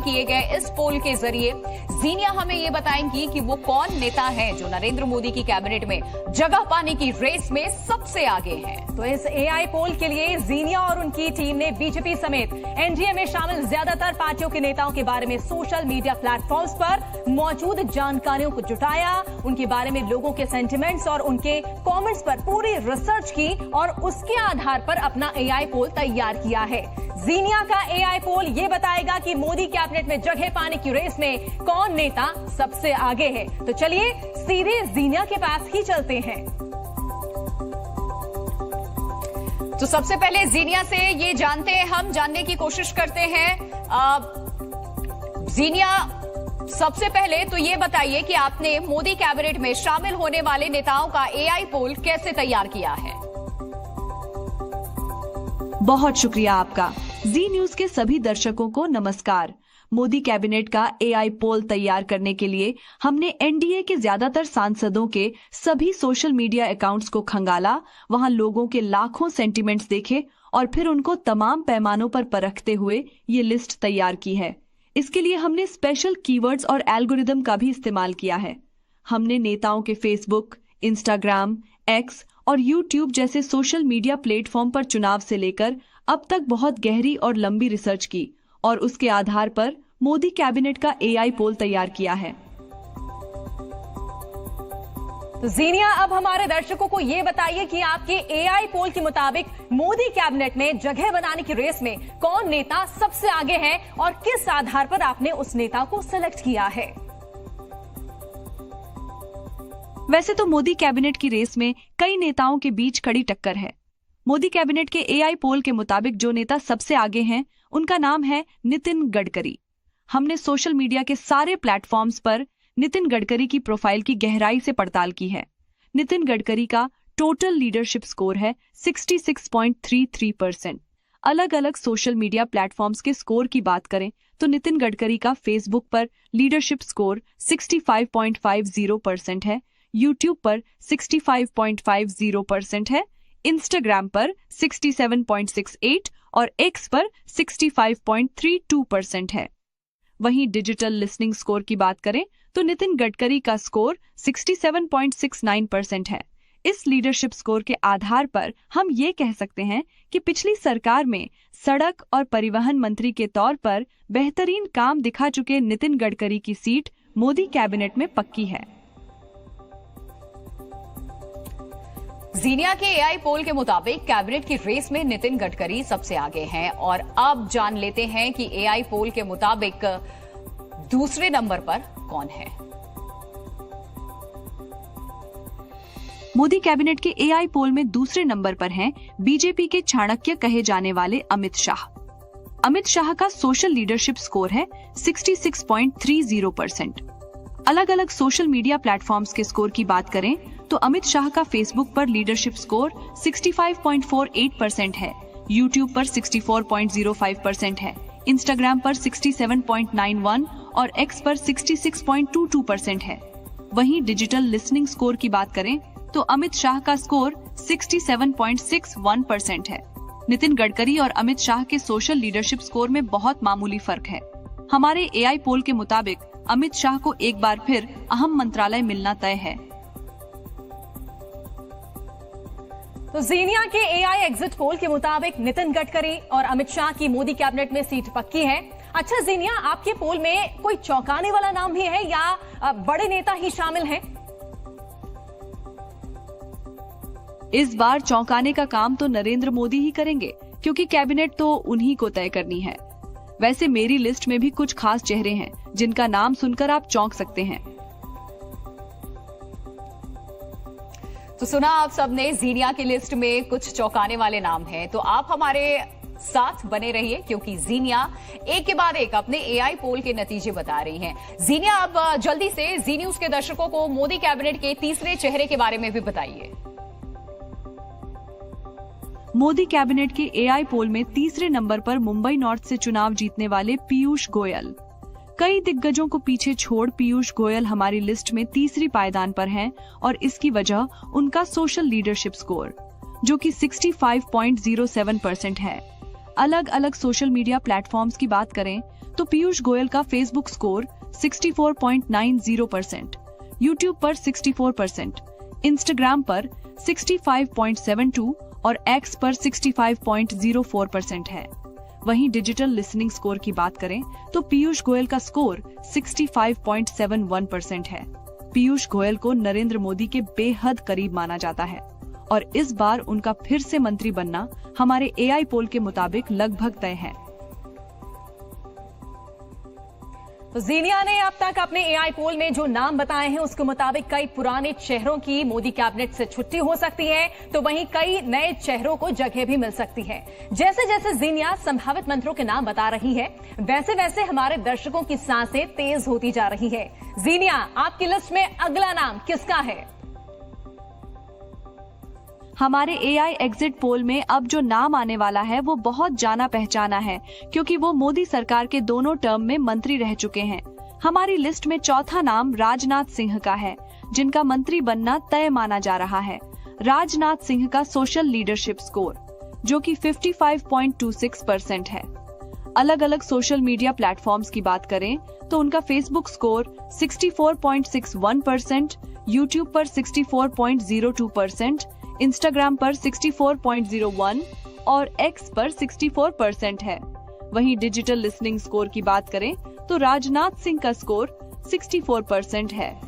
किए गए इस पोल के जरिए जीनिया हमें ये बताएंगी कि वो कौन नेता है जो नरेंद्र मोदी की कैबिनेट में जगह पाने की रेस में सबसे आगे है। तो इस एआई पोल के लिए जीनिया और उनकी टीम ने बीजेपी समेत एनडीए में शामिल ज्यादातर पार्टियों के नेताओं के बारे में सोशल मीडिया प्लेटफॉर्म्स पर मौजूद जानकारियों को जुटाया, उनके बारे में लोगों के सेंटिमेंट्स और उनके कमेंट्स पर पूरी रिसर्च की और उसके आधार पर अपना एआई पोल तैयार किया है। जीनिया का एआई पोल ये बताएगा कि मोदी कैबिनेट में जगह पाने की रेस में कौन नेता सबसे आगे है। तो चलिए सीधे जीनिया के पास ही चलते हैं। तो सबसे पहले जीनिया से ये जानने की कोशिश करते हैं। जीनिया, सबसे पहले तो ये बताइए कि आपने मोदी कैबिनेट में शामिल होने वाले नेताओं का एआई पोल कैसे तैयार किया है? बहुत शुक्रिया आपका। जी न्यूज के सभी दर्शकों को नमस्कार। मोदी कैबिनेट का एआई पोल तैयार करने के लिए हमने एनडीए के ज्यादातर सांसदों के सभी सोशल मीडिया अकाउंट्स को खंगाला, वहां लोगों के लाखों सेंटिमेंट्स देखे और फिर उनको तमाम पैमानों पर परखते हुए ये लिस्ट तैयार की है। इसके लिए हमने स्पेशल कीवर्ड्स और एल्गोरिदम का भी इस्तेमाल किया है। हमने नेताओं के फेसबुक, इंस्टाग्राम, एक्स और यूट्यूब जैसे सोशल मीडिया प्लेटफॉर्म पर चुनाव से लेकर अब तक बहुत गहरी और लंबी रिसर्च की और उसके आधार पर मोदी कैबिनेट का एआई पोल तैयार किया है। तो जीनिया, अब हमारे दर्शकों को ये बताइए कि आपके एआई पोल के मुताबिक मोदी कैबिनेट में जगह बनाने की रेस में कौन नेता सबसे आगे है और किस आधार पर आपने उस नेता को सिलेक्ट किया है? वैसे तो मोदी कैबिनेट की रेस में कई नेताओं के बीच कड़ी टक्कर है। मोदी कैबिनेट के एआई पोल के मुताबिक जो नेता सबसे आगे हैं, उनका नाम है नितिन गडकरी। हमने सोशल मीडिया के सारे प्लेटफॉर्म्स पर नितिन गडकरी की प्रोफाइल की गहराई से पड़ताल की है। नितिन गडकरी का टोटल लीडरशिप स्कोर है 66.33%। अलग अलग सोशल मीडिया प्लेटफॉर्म्स के स्कोर की बात करें तो नितिन गडकरी का फेसबुक पर लीडरशिप स्कोर 65.50% है, यूट्यूब पर 65.50% है, इंस्टाग्राम पर 67.68 और एक्स पर 65.32% है। वहीं डिजिटल लिसनिंग स्कोर की बात करें तो नितिन गडकरी का स्कोर 67.69% है। इस लीडरशिप स्कोर के आधार पर हम ये कह सकते हैं कि पिछली सरकार में सड़क और परिवहन मंत्री के तौर पर बेहतरीन काम दिखा चुके नितिन गडकरी की सीट मोदी कैबिनेट में पक्की है। जीनिया के एआई पोल के मुताबिक कैबिनेट की रेस में नितिन गडकरी सबसे आगे हैं और अब जान लेते हैं कि एआई पोल के मुताबिक दूसरे नंबर पर कौन है। मोदी कैबिनेट के एआई पोल में दूसरे नंबर पर हैं बीजेपी के चाणक्य कहे जाने वाले अमित शाह। अमित शाह का सोशल लीडरशिप स्कोर है 66.30%। अलग अलग सोशल मीडिया प्लेटफॉर्म्स के स्कोर की बात करें तो अमित शाह का फेसबुक पर लीडरशिप स्कोर 65.48% है, यूट्यूब पर 64.05% है, इंस्टाग्राम पर 67.91 और एक्स पर 66.22% है। वहीं डिजिटल लिसनिंग स्कोर की बात करें तो अमित शाह का स्कोर 67.61% है। नितिन गडकरी और अमित शाह के सोशल लीडरशिप स्कोर में बहुत मामूली फर्क है। हमारे एआई पोल के मुताबिक अमित शाह को एक बार फिर अहम मंत्रालय मिलना तय है। तो जीनिया के एआई एग्जिट पोल के मुताबिक नितिन गडकरी और अमित शाह की मोदी कैबिनेट में सीट पक्की है। अच्छा जीनिया, आपके पोल में कोई चौंकाने वाला नाम भी है या बड़े नेता ही शामिल हैं? इस बार चौंकाने का काम तो नरेंद्र मोदी ही करेंगे, क्योंकि कैबिनेट तो उन्हीं को तय करनी है। वैसे मेरी लिस्ट में भी कुछ खास चेहरे हैं जिनका नाम सुनकर आप चौंक सकते हैं। तो सुना आप सबने, जीनिया की लिस्ट में कुछ चौंकाने वाले नाम हैं। तो आप हमारे साथ बने रहिए क्योंकि जीनिया एक के बाद एक अपने एआई पोल के नतीजे बता रही हैं। जीनिया, आप जल्दी से जी न्यूज के दर्शकों को मोदी कैबिनेट के तीसरे चेहरे के बारे में भी बताइए। मोदी कैबिनेट के एआई पोल में तीसरे नंबर पर मुंबई नॉर्थ से चुनाव जीतने वाले पीयूष गोयल। कई दिग्गजों को पीछे छोड़ पीयूष गोयल हमारी लिस्ट में तीसरी पायदान पर हैं और इसकी वजह उनका सोशल लीडरशिप स्कोर जो कि 65.07% है। अलग अलग सोशल मीडिया प्लेटफॉर्म्स की बात करें तो पीयूष गोयल का फेसबुक स्कोर 64.90%, यूट्यूब पर 64%, इंस्टाग्राम पर 65.72 और एक्स पर 65.04% है। वहीं डिजिटल लिसनिंग स्कोर की बात करें तो पीयूष गोयल का स्कोर 65.71% है। पीयूष गोयल को नरेंद्र मोदी के बेहद करीब माना जाता है और इस बार उनका फिर से मंत्री बनना हमारे एआई पोल के मुताबिक लगभग तय है। तो जीनिया ने अब तक अपने एआई पोल में जो नाम बताए हैं उसके मुताबिक कई पुराने चेहरों की मोदी कैबिनेट से छुट्टी हो सकती है, तो वहीं कई नए चेहरों को जगह भी मिल सकती है। जैसे जैसे जीनिया संभावित मंत्रियों के नाम बता रही है, वैसे वैसे हमारे दर्शकों की सांसें तेज होती जा रही है। जीनिया, आपकी लिस्ट में अगला नाम किसका है? हमारे एआई एग्जिट पोल में अब जो नाम आने वाला है वो बहुत जाना पहचाना है, क्योंकि वो मोदी सरकार के दोनों टर्म में मंत्री रह चुके हैं। हमारी लिस्ट में चौथा नाम राजनाथ सिंह का है, जिनका मंत्री बनना तय माना जा रहा है। राजनाथ सिंह का सोशल लीडरशिप स्कोर जो कि 55.26% है। अलग अलग सोशल मीडिया प्लेटफॉर्म्स की बात करें तो उनका फेसबुक स्कोर 64.61%, यूट्यूब पर 64.02%, इंस्टाग्राम पर 64.01 और एक्स पर 64% है। वहीं डिजिटल लिसनिंग स्कोर की बात करें तो राजनाथ सिंह का स्कोर 64% है।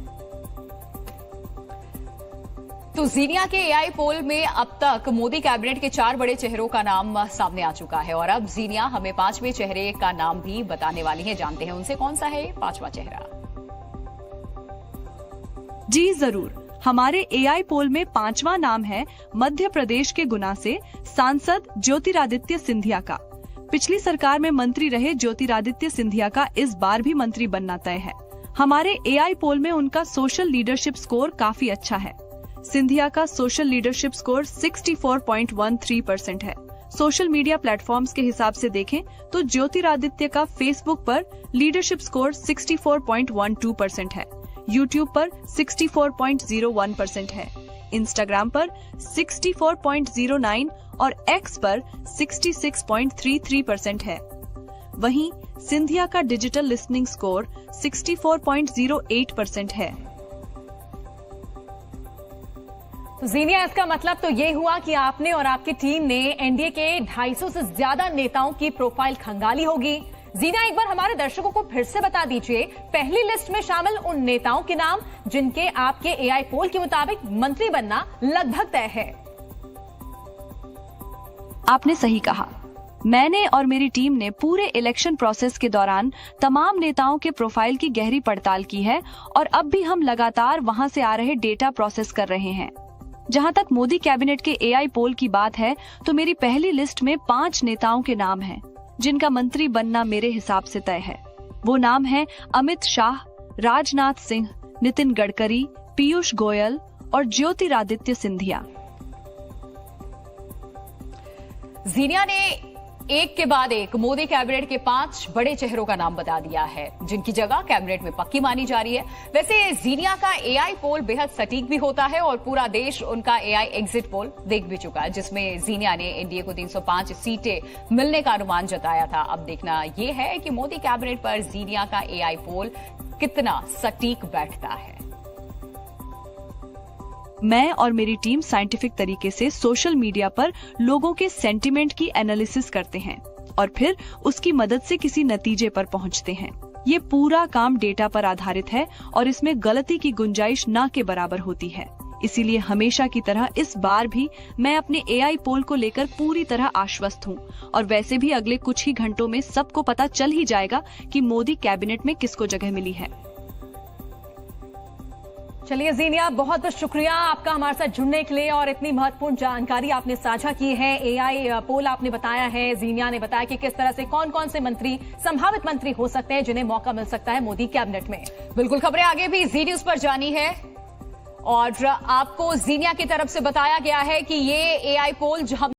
तो जीनिया के एआई पोल में अब तक मोदी कैबिनेट के 4 बड़े चेहरों का नाम सामने आ चुका है और अब जीनिया हमें 5वें चेहरे का नाम भी बताने वाली है। जानते हैं उनसे कौन सा है 5वां चेहरा। जी जरूर, हमारे एआई पोल में 5वां नाम है मध्य प्रदेश के गुना से सांसद ज्योतिरादित्य सिंधिया का। पिछली सरकार में मंत्री रहे ज्योतिरादित्य सिंधिया का इस बार भी मंत्री बनना तय है। हमारे एआई पोल में उनका सोशल लीडरशिप स्कोर काफी अच्छा है। सिंधिया का सोशल लीडरशिप स्कोर 64.13% है। सोशल मीडिया प्लेटफॉर्म्स के हिसाब से देखें तो ज्योतिरादित्य का फेसबुक पर लीडरशिप स्कोर 64.12% है, यूट्यूब पर 64.01% है, इंस्टाग्राम पर 64.09 और एक्स पर 66.33% है। वहीं सिंधिया का डिजिटल लिसनिंग स्कोर 64.08% है। तो जीनिया, इसका मतलब तो ये हुआ कि आपने और आपकी टीम ने एनडीए के 250 से ज्यादा नेताओं की प्रोफाइल खंगाली होगी। जीनिया, एक बार हमारे दर्शकों को फिर से बता दीजिए पहली लिस्ट में शामिल उन नेताओं के नाम जिनके आपके एआई पोल के मुताबिक मंत्री बनना लगभग तय है। आपने सही कहा। मैंने और मेरी टीम ने पूरे इलेक्शन प्रोसेस के दौरान तमाम नेताओं के प्रोफाइल की गहरी पड़ताल की है और अब भी हम लगातार वहां से आ रहे डेटा प्रोसेस कर रहे हैं। जहां तक मोदी कैबिनेट के एआई पोल की बात है तो मेरी पहली लिस्ट में 5 नेताओं के नाम हैं जिनका मंत्री बनना मेरे हिसाब से तय है। वो नाम है अमित शाह, राजनाथ सिंह, नितिन गडकरी, पीयूष गोयल और ज्योतिरादित्य सिंधिया। जीनिया ने एक के बाद एक मोदी कैबिनेट के 5 बड़े चेहरों का नाम बता दिया है जिनकी जगह कैबिनेट में पक्की मानी जा रही है। वैसे जीनिया का एआई पोल बेहद सटीक भी होता है और पूरा देश उनका एआई एग्जिट पोल देख भी चुका है, जिसमें जीनिया ने एनडीए को 305 सीटें मिलने का अनुमान जताया था। अब देखना यह है कि मोदी कैबिनेट पर जीनिया का एआई पोल कितना सटीक बैठता है। मैं और मेरी टीम साइंटिफिक तरीके से सोशल मीडिया पर लोगों के सेंटिमेंट की एनालिसिस करते हैं और फिर उसकी मदद से किसी नतीजे पर पहुंचते हैं। ये पूरा काम डेटा पर आधारित है और इसमें गलती की गुंजाइश ना के बराबर होती है। इसीलिए हमेशा की तरह इस बार भी मैं अपने एआई पोल को लेकर पूरी तरह आश्वस्त हूँ और वैसे भी अगले कुछ ही घंटों में सबको पता चल ही जाएगा कि मोदी कैबिनेट में किसको जगह मिली है। चलिए जीनिया, बहुत बहुत शुक्रिया आपका हमारे साथ जुड़ने के लिए और इतनी महत्वपूर्ण जानकारी आपने साझा की है। एआई पोल आपने बताया है, जीनिया ने बताया कि किस तरह से कौन कौन से मंत्री संभावित मंत्री हो सकते हैं जिन्हें मौका मिल सकता है मोदी कैबिनेट में। बिल्कुल, खबरें आगे भी जी न्यूज पर जानी है और आपको जीनिया की तरफ से बताया गया है कि ये एआई पोल जो हम